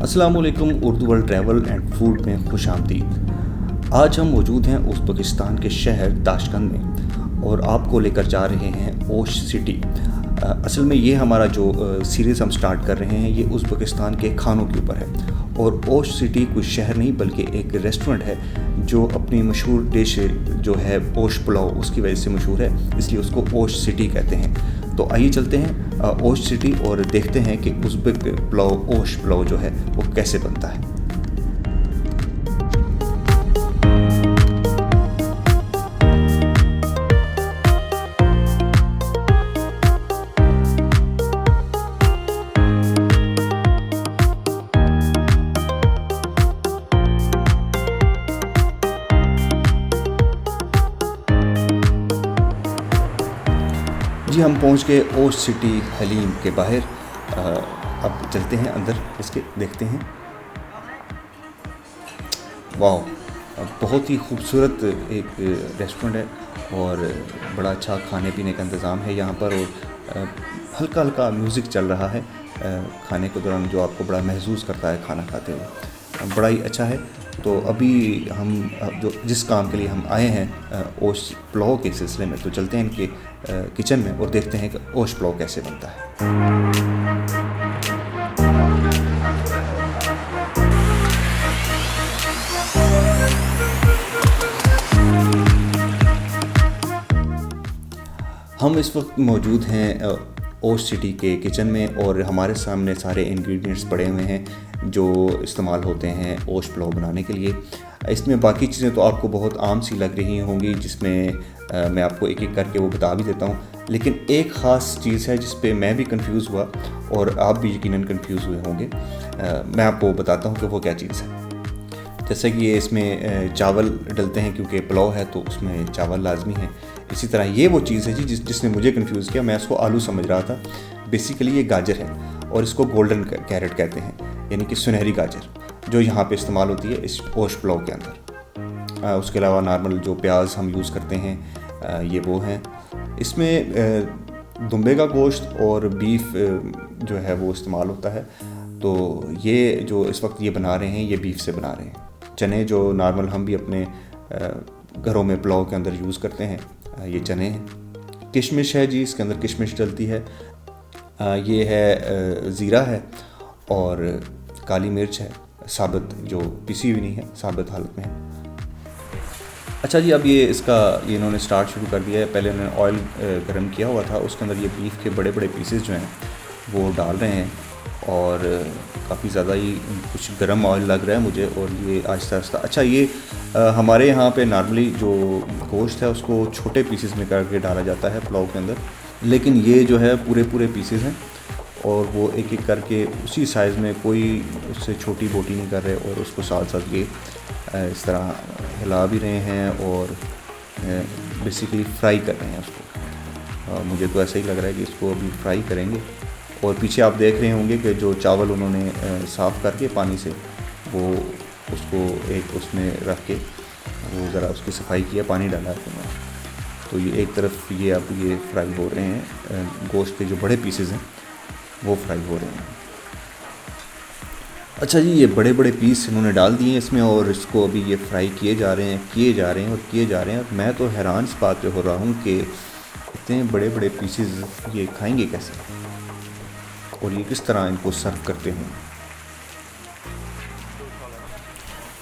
अस्सलाम वालेकुम। Urdu world travel and food में खुश आमदीद। आज हम मौजूद हैं उज़्बेकिस्तान के शहर ताशकंद में और आपको लेकर जा रहे हैं ओश सिटी। असल में ये हमारा जो सीरीज़ हम स्टार्ट कर रहे हैं ये उज़्बेकिस्तान के खानों के ऊपर है। और ओश सिटी कोई शहर नहीं बल्कि एक रेस्टोरेंट है जो अपनी मशहूर डिश जो है ओश पुलाव उसकी वजह से मशहूर है, इसलिए उसको ओश सिटी कहते हैं। तो आइए चलते हैं ओश सिटी और देखते हैं कि उज़्बेक पुलाव ओश पुलाव जो है वो कैसे बनता है। जी हम पहुंच गए ओश सिटी हलीम के बाहर। अब चलते हैं अंदर, इसके देखते हैं। वाह, बहुत ही खूबसूरत एक रेस्टोरेंट है और बड़ा अच्छा खाने पीने का इंतज़ाम है यहाँ पर। और हल्का हल्का म्यूज़िक चल रहा है खाने के दौरान, जो आपको बड़ा महसूस करता है खाना खाते हुए। बड़ा ही अच्छा है। तो अभी हम जो जिस काम के लिए हम आए हैं ओश पुलाव के सिलसिले में, तो चलते हैं इनके किचन में और देखते हैं कि ओश पुलाव कैसे बनता है। हम इस वक्त मौजूद हैं ओश सिटी के किचन में और हमारे सामने सारे इंग्रेडिएंट्स पड़े हुए हैं जो इस्तेमाल होते हैं ओश पुलाव बनाने के लिए। इसमें बाकी चीज़ें तो आपको बहुत आम सी लग रही होंगी, जिसमें मैं आपको एक एक करके वो बता भी देता हूँ। लेकिन एक ख़ास चीज़ है जिस पे मैं भी कंफ्यूज हुआ और आप भी यकीनन कंफ्यूज हुए होंगे। मैं आपको बताता हूँ कि वो क्या चीज़ है। जैसे कि ये इसमें चावल डलते हैं, क्योंकि पुलाव है तो उसमें चावल लाजमी है। इसी तरह ये वो चीज़ है जी जिसने मुझे कंफ्यूज किया। मैं इसको आलू समझ रहा था, बेसिकली ये गाजर है और इसको गोल्डन कैरेट कहते हैं, यानी कि सुनहरी गाजर, जो यहाँ पे इस्तेमाल होती है इस ओश पुलाव के अंदर। उसके अलावा नॉर्मल जो प्याज हम यूज़ करते हैं ये वो हैं। इसमें दुम्बे का गोश्त और बीफ जो है वो इस्तेमाल होता है। तो ये जो इस वक्त ये बना रहे हैं ये बीफ से बना रहे हैं। चने जो नॉर्मल हम भी अपने घरों में पुलाव के अंदर यूज़ करते हैं, ये चने हैं। किशमिश है जी, इसके अंदर किशमिश डलती है। ये है ज़ीरा है और काली मिर्च है साबित, जो पिसी हुई नहीं है, साबित हालत में है। अच्छा जी, अब ये इन्होंने स्टार्ट शुरू कर दिया है। पहले उन्होंने ऑयल गर्म किया हुआ था, उसके अंदर ये बीफ के बड़े बड़े पीसेस जो हैं वो डाल रहे हैं और काफ़ी ज़्यादा ही कुछ गर्म ऑयल लग रहा है मुझे। और ये आहिस्ता आहिस्ता, अच्छा ये हमारे यहाँ पे नॉर्मली जो गोश्त है उसको छोटे पीसेस में करके डाला जाता है पुलाव के अंदर, लेकिन ये जो है पूरे पूरे पीसेस हैं और वो एक एक करके उसी साइज़ में, कोई उससे छोटी बोटी नहीं कर रहे और उसको साथ साथ ये इस तरह हिला भी रहे हैं और बेसिकली फ्राई कर रहे हैं उसको। मुझे तो ऐसा ही लग रहा है कि इसको अभी फ्राई करेंगे। और पीछे आप देख रहे होंगे कि जो चावल उन्होंने साफ़ करके पानी से वो उसको एक उसमें रख के वो ज़रा उसकी सफाई किया, पानी डाला है उन्होंने। तो ये एक तरफ ये अब ये फ्राई हो रहे हैं, गोश्त के जो बड़े पीसेस हैं वो फ्राई हो रहे हैं। अच्छा जी, ये बड़े बड़े पीस इन्होंने डाल दिए इसमें और इसको अभी ये फ्राई किए जा रहे हैं। और मैं तो हैरान इस बात पे हो रहा हूँ कि इतने बड़े बड़े पीसेस ये खाएंगे कैसे और ये किस तरह इनको सर्व करते हैं।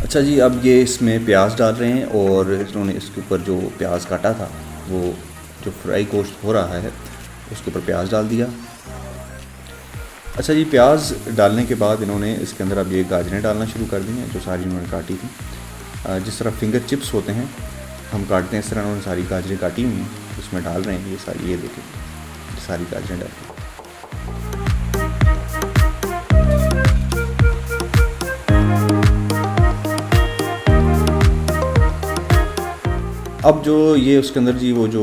अच्छा जी, अब ये इसमें प्याज डाल रहे हैं और इन्होंने इसके ऊपर जो प्याज काटा था वो जो फ्राई गोश्त हो रहा है उसके ऊपर प्याज डाल दिया। अच्छा जी, प्याज डालने के बाद इन्होंने इसके अंदर अब ये गाजरें डालना शुरू कर दी हैं जो सारी इन्होंने काटी थी। जिस तरह फिंगर चिप्स होते हैं हम काटते हैं, इस तरह उन्होंने सारी गाजरें काटी हुई हैं, उसमें डाल रहे हैं ये सारी। ये देखें, सारी गाजरें डाल के अब जो ये उसके अंदर जी वो जो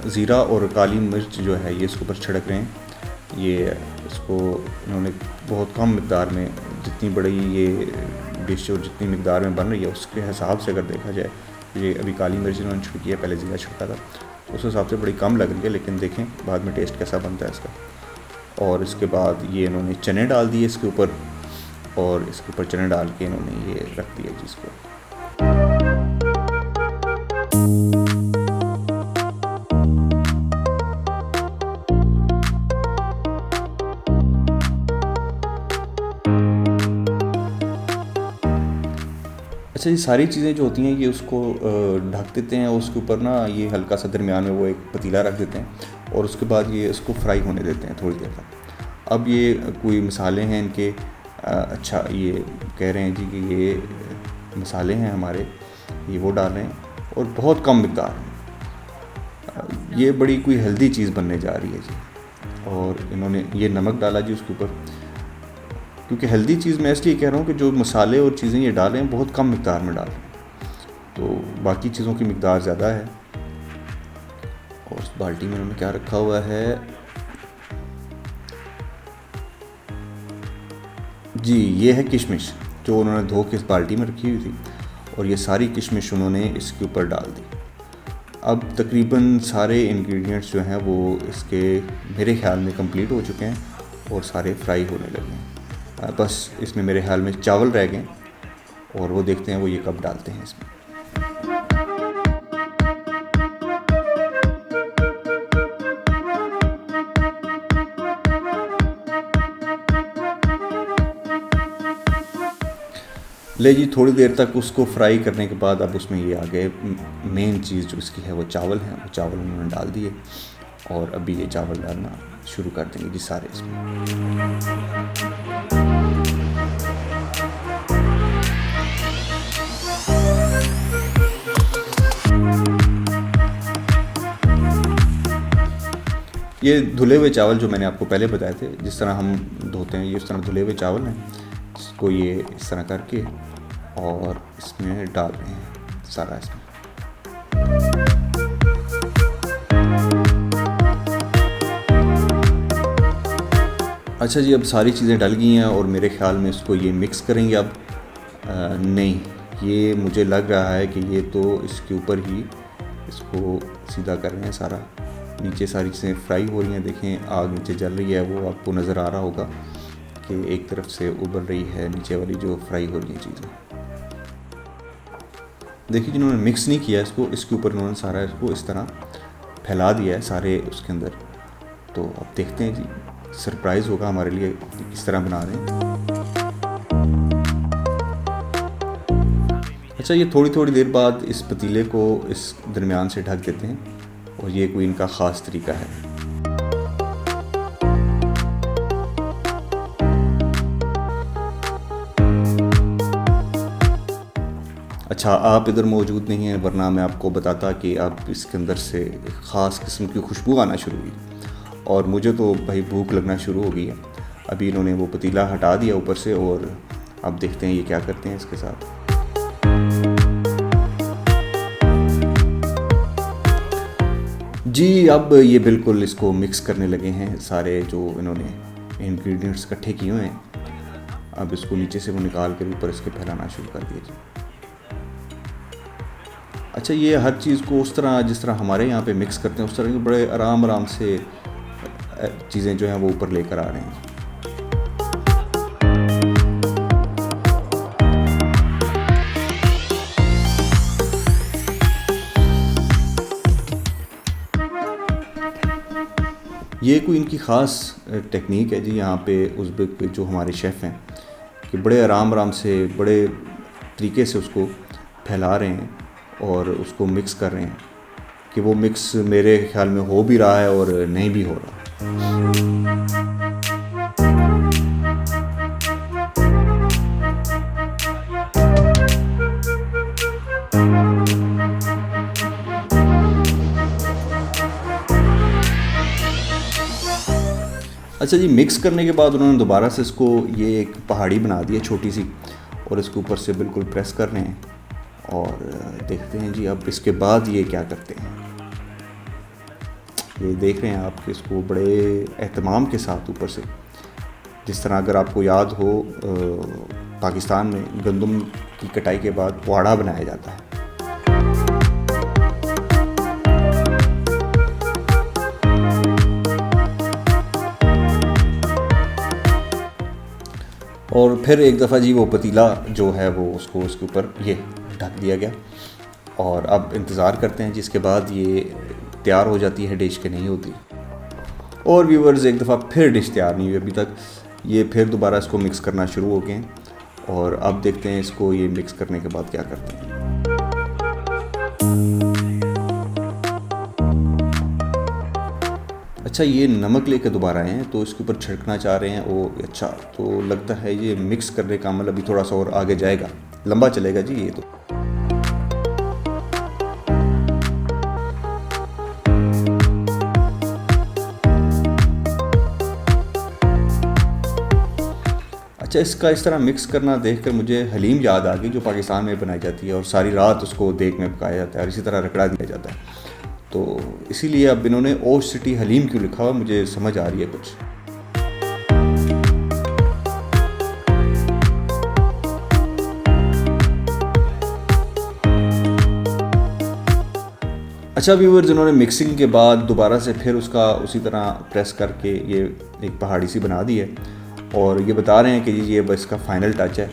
ज़ीरा और काली मिर्च जो है ये इसके ऊपर छिड़क रहे हैं। ये इसको इन्होंने बहुत कम मिक़दार में, जितनी बड़ी ये डिश और जितनी मिक़दार में बन रही है उसके हिसाब से अगर देखा जाए, ये अभी काली मिर्च इन्होंने छिड़की है, पहले ज़ीरा छिड़का था, उस हिसाब से बड़ी कम लग रही है। लेकिन देखें बाद में टेस्ट कैसा बनता है इसका। और इसके बाद ये इन्होंने चने डाल दिए इसके ऊपर और इसके ऊपर चने डाल के इन्होंने ये रख दिया जी इसको। अच्छा, ये सारी चीज़ें जो होती हैं ये उसको ढक देते हैं, उसके ऊपर ना ये हल्का सा दरमियान में वो एक पतीला रख देते हैं और उसके बाद ये इसको फ्राई होने देते हैं थोड़ी देर तक। अब ये कोई मसाले हैं इनके, अच्छा ये कह रहे हैं जी कि ये मसाले हैं हमारे, ये वो डाल रहे हैं और बहुत कम मिकदार में। ये बड़ी कोई हेल्दी चीज़ बनने जा रही है जी। और इन्होंने ये नमक डाला जी उसके ऊपर, क्योंकि हेल्दी चीज़ मैं इसलिए कह रहा हूँ कि जो मसाले और चीज़ें ये डालें हैं बहुत कम मिकदार में डालें, तो बाकी चीज़ों की मिकदार ज़्यादा है। और उस बाल्टी में उन्होंने क्या रखा हुआ है जी, ये है किशमिश जो उन्होंने धो के इस बाल्टी में रखी हुई थी और ये सारी किशमिश उन्होंने इसके ऊपर डाल दी। अब तकरीबन सारे इंग्रेडिएंट्स जो हैं वो इसके मेरे ख्याल में कंप्लीट हो चुके हैं और सारे फ्राई होने लगे हैं। बस इसमें मेरे ख्याल में चावल रह गए और वो देखते हैं वो ये कब डालते हैं इसमें। ले जी, थोड़ी देर तक उसको फ्राई करने के बाद अब उसमें ये आ गए मेन चीज़ जो इसकी है वो चावल हैं। वो चावल उन्होंने डाल दिए और अभी ये चावल डालना शुरू कर देंगे जी सारे इसमें। ये धुले हुए चावल जो मैंने आपको पहले बताए थे, जिस तरह हम धोते हैं ये उस तरह धुले हुए चावल हैं, इसको ये इस तरह करके और इसमें डाल रहे हैं सारा इसमें। अच्छा जी, अब सारी चीज़ें डल गई हैं और मेरे ख्याल में इसको ये मिक्स करेंगे अब। नहीं, ये मुझे लग रहा है कि ये तो इसके ऊपर ही इसको सीधा कर रहे हैं सारा। नीचे सारी चीज़ें फ्राई हो रही हैं, देखें आग नीचे जल रही है, वो आपको नज़र आ रहा होगा कि एक तरफ से उबल रही है नीचे वाली जो फ्राई हो रही है चीज़ें। देखिए, जिन्होंने मिक्स नहीं किया इसको, इसके ऊपर उन्होंने सारा इसको इस तरह फैला दिया है सारे उसके अंदर। तो अब देखते हैं जी, सरप्राइज़ होगा हमारे लिए किस तरह बना रहे हैं। अच्छा, ये थोड़ी थोड़ी देर बाद इस पतीले को इस दरमियान से ढक देते हैं और ये कोई इनका ख़ास तरीका है। अच्छा, आप इधर मौजूद नहीं हैं, वरना मैं आपको बताता कि आप इसके अंदर से ख़ास किस्म की खुशबू आना शुरू हुई और मुझे तो भाई भूख लगना शुरू हो गई है। अभी इन्होंने वो पतीला हटा दिया ऊपर से और अब देखते हैं ये क्या करते हैं इसके साथ। जी, अब ये बिल्कुल इसको मिक्स करने लगे हैं सारे जो इन्होंने इंग्रेडिएंट्स इकट्ठे किए हुए हैं। अब इसको नीचे से वो निकाल कर ऊपर इसके फैलाना शुरू कर दिया जी। अच्छा, ये हर चीज़ को उस तरह जिस तरह हमारे यहाँ पे मिक्स करते हैं उस तरह के बड़े आराम आराम से चीज़ें जो हैं वो ऊपर लेकर आ रहे हैं। ये कोई इनकी ख़ास टेक्निक है जी। यहाँ पे उज़्बेक जो हमारे शेफ़ हैं कि बड़े आराम आराम से बड़े तरीके से उसको फैला रहे हैं और उसको मिक्स कर रहे हैं कि वो मिक्स मेरे ख्याल में हो भी रहा है और नहीं भी हो रहा। अच्छा जी, मिक्स करने के बाद उन्होंने दोबारा से इसको ये एक पहाड़ी बना दी है छोटी सी और इसके ऊपर से बिल्कुल प्रेस कर रहे हैं और देखते हैं जी अब इसके बाद ये क्या करते हैं। ये देख रहे हैं आप कि इसको बड़े एहतमाम के साथ ऊपर से, जिस तरह अगर आपको याद हो पाकिस्तान में गंदम की कटाई के बाद पुआड़ा बनाया जाता है। और फिर एक दफ़ा जी वो पतीला जो है वो उसको उसके ऊपर ये ढक दिया गया और अब इंतज़ार करते हैं जिसके बाद ये तैयार हो जाती है डिश के नहीं होती। और व्यूवर्स एक दफ़ा फिर डिश तैयार नहीं हुई अभी तक, ये फिर दोबारा इसको मिक्स करना शुरू हो गए हैं और अब देखते हैं इसको ये मिक्स करने के बाद क्या करते हैं। अच्छा ये नमक लेके दोबारा आए हैं तो इसके ऊपर छिड़कना चाह रहे हैं वो। अच्छा तो लगता है ये मिक्स करने का अमल अभी थोड़ा सा और आगे जाएगा, लंबा चलेगा जी ये तो। अच्छा इसका इस तरह मिक्स करना देखकर मुझे हलीम याद आ गई जो पाकिस्तान में बनाई जाती है और सारी रात उसको देग में पकाया जाता है और इसी तरह रगड़ा दिया जाता है। तो इसीलिए अब इन्होंने ओश सिटी हलीम क्यों लिखा हुआ मुझे समझ आ रही है कुछ। अच्छा व्यूअर्स इन्होंने मिक्सिंग के बाद दोबारा से फिर उसका उसी तरह प्रेस करके ये एक पहाड़ी सी बना दी है और ये बता रहे हैं कि ये बस इसका फाइनल टच है।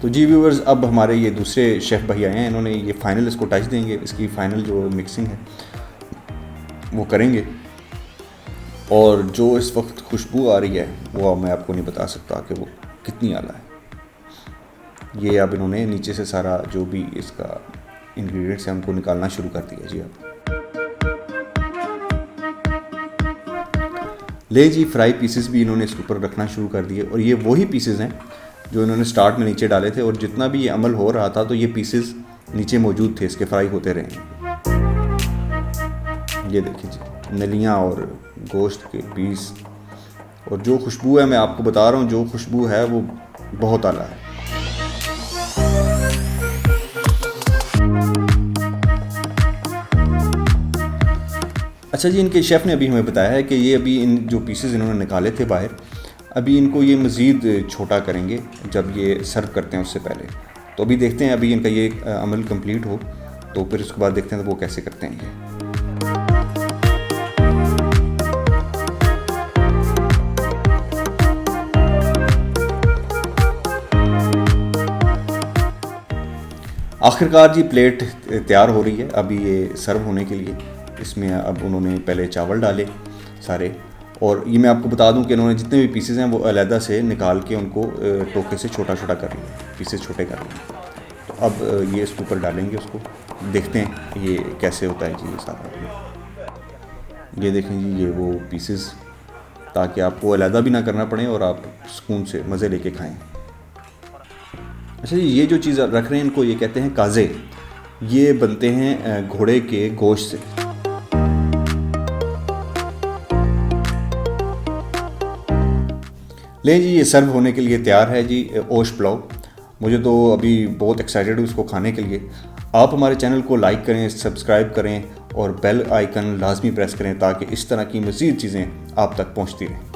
तो जी व्यूअर्स अब हमारे ये दूसरे शेफ़ भाई आए हैं, इन्होंने ये फ़ाइनल इसको टच देंगे, इसकी फ़ाइनल जो मिक्सिंग है वो करेंगे। और जो इस वक्त खुशबू आ रही है वो मैं आपको नहीं बता सकता कि वो कितनी आला है। ये अब इन्होंने नीचे से सारा जो भी इसका इंग्रेडिएंट्स हैं उनको निकालना शुरू कर दिया जी। अब ले जी फ्राई पीसेस भी इन्होंने इसके ऊपर रखना शुरू कर दिए और ये वही पीसेस हैं जो इन्होंने स्टार्ट में नीचे डाले थे और जितना भी ये अमल हो रहा था तो ये पीसेस नीचे मौजूद थे, इसके फ्राई होते रहे। ये देखिए जी नलियाँ और गोश्त के पीस और जो खुशबू है मैं आपको बता रहा हूँ, जो खुशबू है वो बहुत आला है। अच्छा जी इनके शेफ़ ने अभी हमें बताया है कि ये अभी इन जो पीसेस इन्होंने निकाले थे बाहर, अभी इनको ये मज़ीद छोटा करेंगे जब ये सर्व करते हैं उससे पहले। तो अभी देखते हैं, अभी इनका ये अमल कंप्लीट हो तो फिर उसके बाद देखते हैं तो वो कैसे करते हैं ये। आखिरकार जी प्लेट तैयार हो रही है अभी ये सर्व होने के लिए। इसमें अब उन्होंने पहले चावल डाले सारे और ये मैं आपको बता दूं कि इन्होंने जितने भी पीसेस हैं वो अलहदा से निकाल के उनको टोके से छोटा छोटा कर लिया, पीसेस छोटे कर लिए। तो अब ये इसके ऊपर डालेंगे उसको, देखते हैं ये कैसे होता है जी ये सारा। ये देखें जी ये वो पीसेस, ताकि आपको अलहदा भी ना करना पड़े और आप सुकून से मज़े लेके खाएँ। अच्छा जी ये जो चीज़ रख रहे हैं इनको ये कहते हैं काज़े। ये बनते हैं घोड़े के गोश्त से। ले जी ये सर्व होने के लिए तैयार है जी ओश पुलाव। मुझे तो अभी बहुत एक्साइटेड हूँ इसको खाने के लिए। आप हमारे चैनल को लाइक करें, सब्सक्राइब करें और बेल आइकन लाजमी प्रेस करें ताकि इस तरह की मज़ीद चीज़ें आप तक पहुँचती रहें।